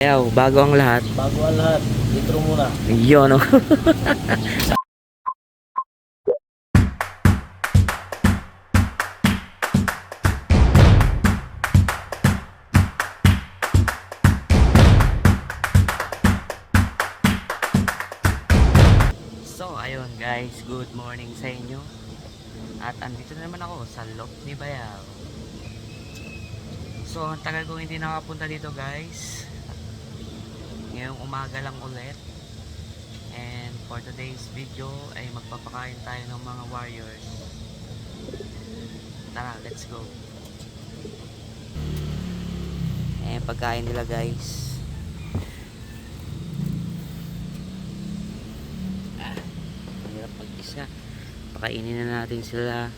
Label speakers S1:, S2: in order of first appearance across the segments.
S1: Ayaw, bago ang lahat.
S2: Bago ang lahat, intro muna.
S1: Yun, no? So, ayun guys, good morning sa inyo. At andito na naman ako sa Lop ni Bayaw. So, ang tagal kong hindi nakapunta dito guys. Ngayong umaga lang ulit. And for today's video ay magpapakain tayo ng mga warriors. Tara, let's go. Eh, pagkain nila guys. Hirap mag-isa. Pakainin na natin sila.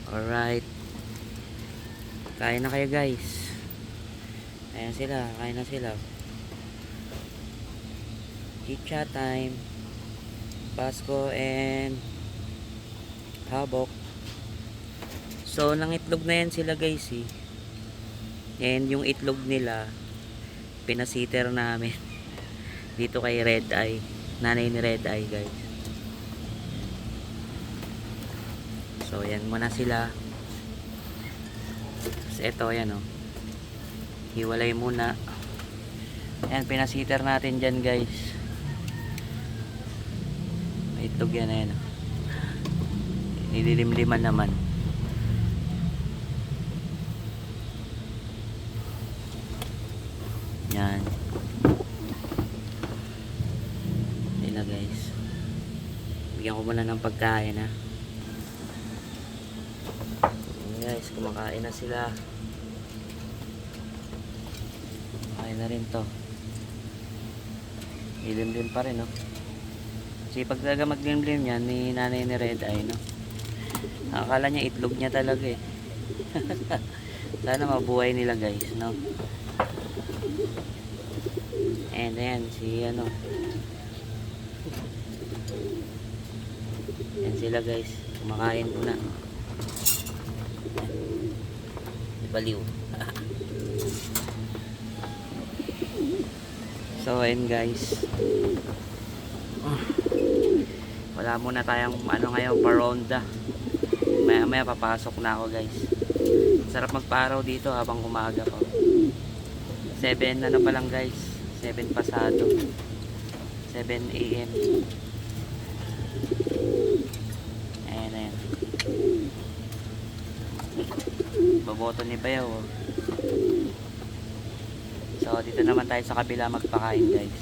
S1: Alright. Kain na kayo guys. Ayan sila, kain na sila. Chit-chat time. Pasko and habok. So, nang itlog na yan sila guys eh. And yung itlog nila, pinasiter namin. Dito kay Red Eye. Nanay ni Red Eye guys. So, yan muna sila. Tapos ito, yan o. Hiwalay muna. Ayan, pinasiter natin dyan guys. May itlog yan, ayan o. Nililimliman naman. Yan. Ayan na guys. Bigyan ko muna ng pagkain ha. Ayan guys, kumakain na sila. Kumakain na rin to. Ilimlim pa rin no. Kasi pag talaga maglimlim yan ni nanay ni Red Eye no. Akala niya itlog niya talaga eh. Sana mabuhay nila guys no. And ayan si ano. Ayan sila guys. Kumakain ko na. Baliw. So ayan guys. Wala muna tayong ano ngayon paronda. Maya maya papasok na ako guys. Sarap magparaw dito habang umaga pa. 7 ano pa lang guys. 7 pasado. 7 AM. Ayan ayan. Baboto ni Bayaw oh. So dito naman tayo sa kabila magpakain guys.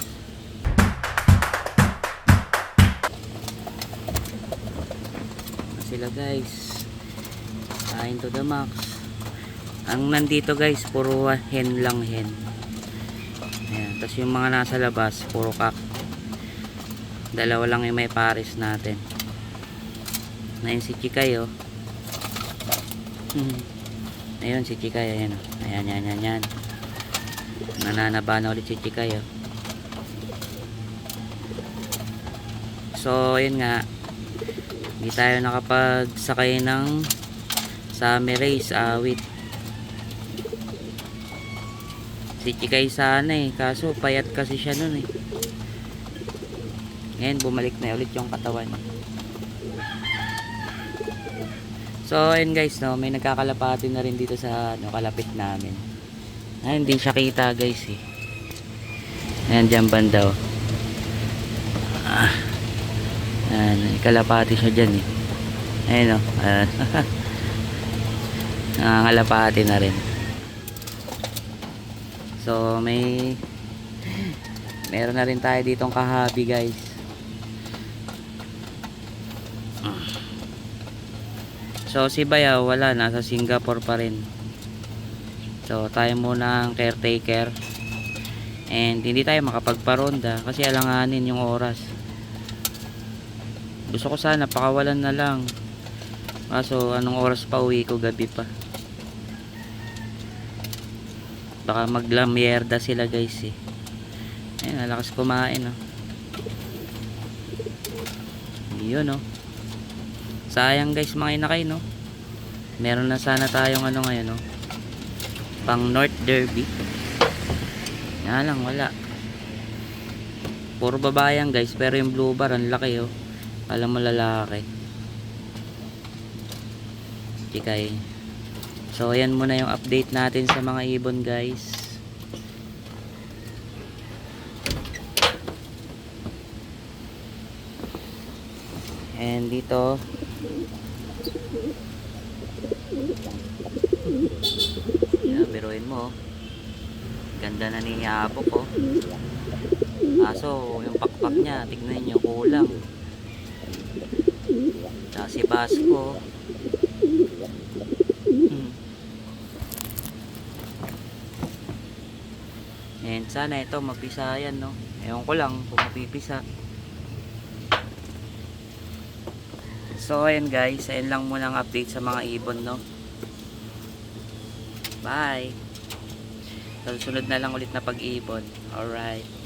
S1: Sila guys. Kain to the max. Ang nandito guys puro hen lang hen. Ayan. Tapos yung mga nasa labas puro kak. Dalawa lang yung may pares natin. Na yun si Chikay oh. Ayun si Chikay ayan oh. Ayan yan yan yan. Nananaba na ulit si Chikay oh. So ayun nga. Hindi tayo nakapagsakay ng summer race awit. Si Chikay sana eh. Kaso payat kasi siya nun eh. Ngayon bumalik na ulit yung katawan. So ayun guys no. May nagkakalapati na rin dito sa ano, kalapit namin. Ay, hindi siya kita guys eh. Ayan dyan banda oh. Ayan, kalapati siya dyan eh. Ayan o. Nangangalapati na rin. So meron na rin tayo ditong kahabi guys. So si Bayaw wala, nasa Singapore pa rin. So tayo muna ang caretaker. And hindi tayo makapagparonda kasi alanganin yung oras. Gusto ko sana pakawalan na lang. Kaso anong oras pa uwi ko, gabi pa. Baka maglamyerda sila guys eh. Ayun, nalakas kumain oh. Yun oh. Sayang guys mga inakay no. Meron na sana tayong ano ngayon no. Pang North Derby. Yan lang, wala. Puro babayan guys, pero yung blue bar ang laki oh. Alam mo lalaki. Tikay. So ayan muna yung update natin sa mga ibon guys. And dito yan, biruin mo oh. Ganda na ni Yabok oh. Kaso yung pakpak niya, tignan nyo, kulang. Tapos si Basco. And sana ito mapisa yan no. Ewan ko lang kung mapipisa. So ayan guys, ayan lang muna ang update sa mga ibon no. Bye. Sunod na lang ulit na pag-ibon. Alright.